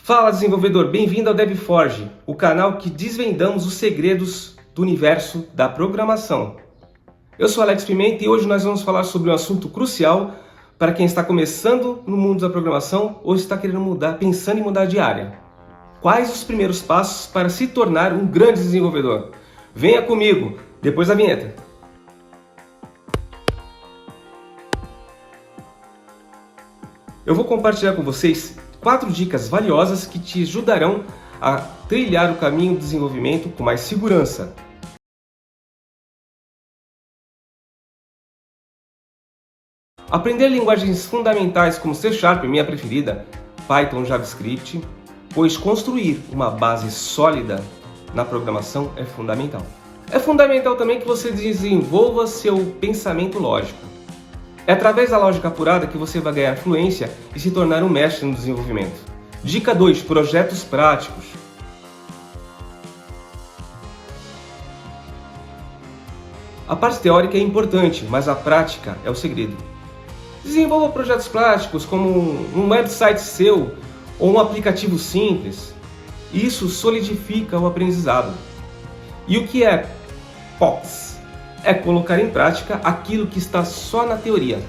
Fala desenvolvedor, bem-vindo ao DevForge, o canal que desvendamos os segredos do universo da programação. Eu sou Alex Pimenta e hoje nós vamos falar sobre um assunto crucial para quem está começando no mundo da programação ou está querendo mudar, pensando em mudar de área. Quais os primeiros passos para se tornar um grande desenvolvedor? Venha comigo, depois da vinheta. Eu vou compartilhar com vocês 4 dicas valiosas que te ajudarão a trilhar o caminho do desenvolvimento com mais segurança. Aprender linguagens fundamentais como C#, minha preferida, Python, JavaScript, pois construir uma base sólida na programação é fundamental. É fundamental também que você desenvolva seu pensamento lógico. É através da lógica apurada que você vai ganhar fluência e se tornar um mestre no desenvolvimento. Dica 2. Projetos práticos. A parte teórica é importante, mas a prática é o segredo. Desenvolva projetos práticos como um website seu ou um aplicativo simples. Isso solidifica o aprendizado. E o que é POCs? É colocar em prática aquilo que está só na teoria.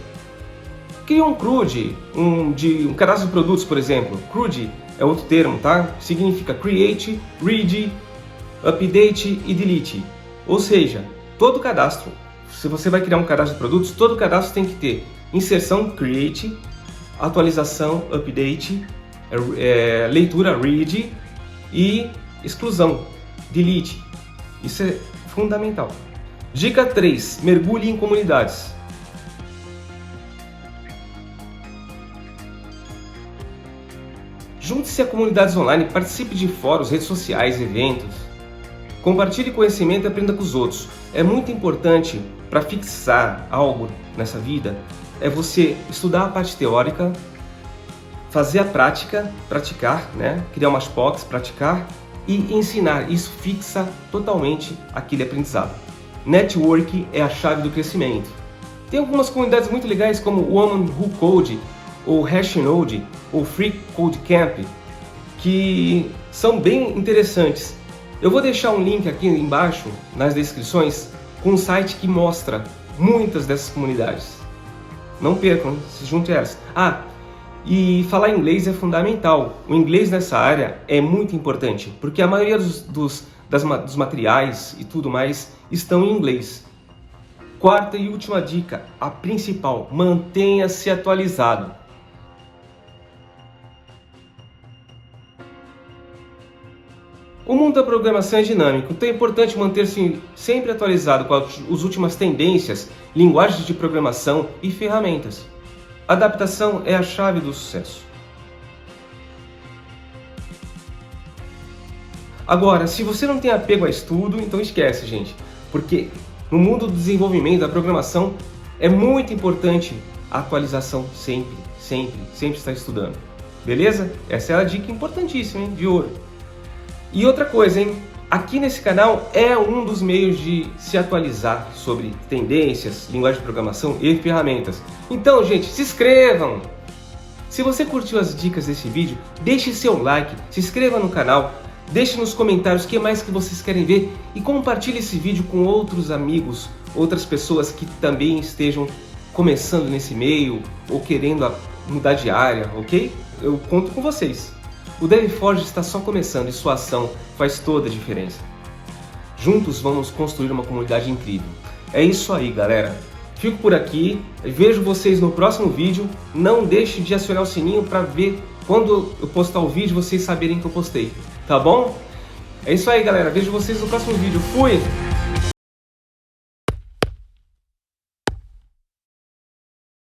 Cria um CRUD, um cadastro de produtos, por exemplo. CRUD é outro termo, tá? Significa Create, Read, Update e Delete. Ou seja, todo cadastro, se você vai criar um cadastro de produtos, todo cadastro tem que ter inserção, Create, atualização, Update, leitura, Read e exclusão, Delete. Isso é fundamental. Dica 3. Mergulhe em comunidades. Junte-se a comunidades online, participe de fóruns, redes sociais, eventos. Compartilhe conhecimento e aprenda com os outros. É muito importante para fixar algo nessa vida, é você estudar a parte teórica, fazer a prática, praticar, né? Criar umas POCs, praticar e ensinar. Isso fixa totalmente aquele aprendizado. Network é a chave do crescimento. Tem algumas comunidades muito legais como o Woman Who Code, ou Hashnode, ou Free Code Camp, que são bem interessantes. Eu vou deixar um link aqui embaixo nas descrições com um site que mostra muitas dessas comunidades. Não percam, se junte a elas. E falar inglês é fundamental. O inglês nessa área é muito importante, porque a maioria dos materiais e tudo mais estão em inglês. Quarta e última dica, a principal: mantenha-se atualizado. O mundo da programação é dinâmico, então é importante manter-se sempre atualizado com as últimas tendências, linguagens de programação e ferramentas. Adaptação é a chave do sucesso. Agora, se você não tem apego a estudo, então esquece, gente. Porque no mundo do desenvolvimento, da programação, é muito importante a atualização sempre estar estudando. Beleza? Essa é a dica importantíssima, hein? De ouro. E outra coisa, hein? Aqui nesse canal é um dos meios de se atualizar sobre tendências, linguagem de programação e ferramentas. Então, gente, se inscrevam! Se você curtiu as dicas desse vídeo, deixe seu like, se inscreva no canal, deixe nos comentários o que mais que vocês querem ver e compartilhe esse vídeo com outros amigos, outras pessoas que também estejam começando nesse meio ou querendo mudar de área, ok? Eu conto com vocês. O DevForge está só começando e sua ação faz toda a diferença. Juntos vamos construir uma comunidade incrível. É isso aí, galera. Fico por aqui, vejo vocês no próximo vídeo. Não deixe de acionar o sininho para ver quando eu postar o vídeo, vocês saberem que eu postei. Tá bom? É isso aí, galera. Vejo vocês no próximo vídeo. Fui!